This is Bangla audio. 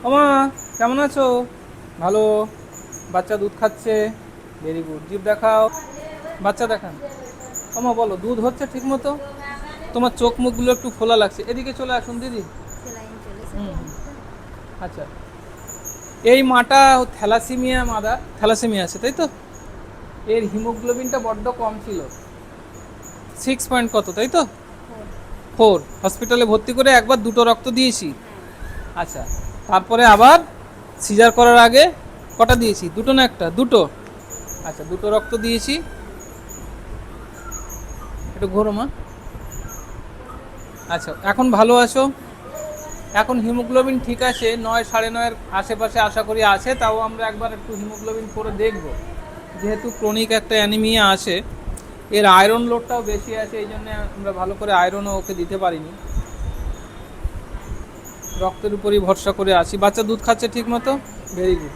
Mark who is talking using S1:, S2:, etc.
S1: ওমা, কেমন আছো? ভালো। বাচ্চা দুধ খাচ্ছে, ভেরি গুড। জিভ দেখাও, বাচ্চা দেখান। ওমা বলো, দুধ হচ্ছে ঠিক মতো? তোমার চোখ মুখগুলো একটু ফোলা লাগছে, এদিকে চলে আসুন দিদি। হুম হুম। আচ্ছা, এই মাটা থ্যালাসেমিয়া মাদার, থ্যালাসেমিয়া আছে তাই তো? এর হিমোগ্লোবিনটা বড্ড কম ছিল, 6 পয়েন্ট কত তাই তো? 4। হসপিটালে ভর্তি করে একবার দুটো রক্ত দিয়েছি। আচ্ছা, তারপরে আবার সিজার করার আগে কটা দিয়েছি? দুটো না একটা? দুটো। আচ্ছা, দুটো রক্ত দিয়েছি। একটু ঘোরো মা। আচ্ছা, এখন ভালো আছো? এখন হিমোগ্লোবিন ঠিক আছে, 9 সাড়ে 9-এর আশেপাশে আশা করি আছে। তাও আমরা একবার একটু হিমোগ্লোবিন করে দেখব, যেহেতু ক্রনিক একটা অ্যানিমিয়া আছে। এর আয়রন লোডটাও বেশি আছে, এই জন্য আমরা ভালো করে আয়রনও ওকে দিতে পারিনি। রক্তের উপরই ভরসা করে আছি। বাচ্চা দুধ খাচ্ছে ঠিক মতো? Very good.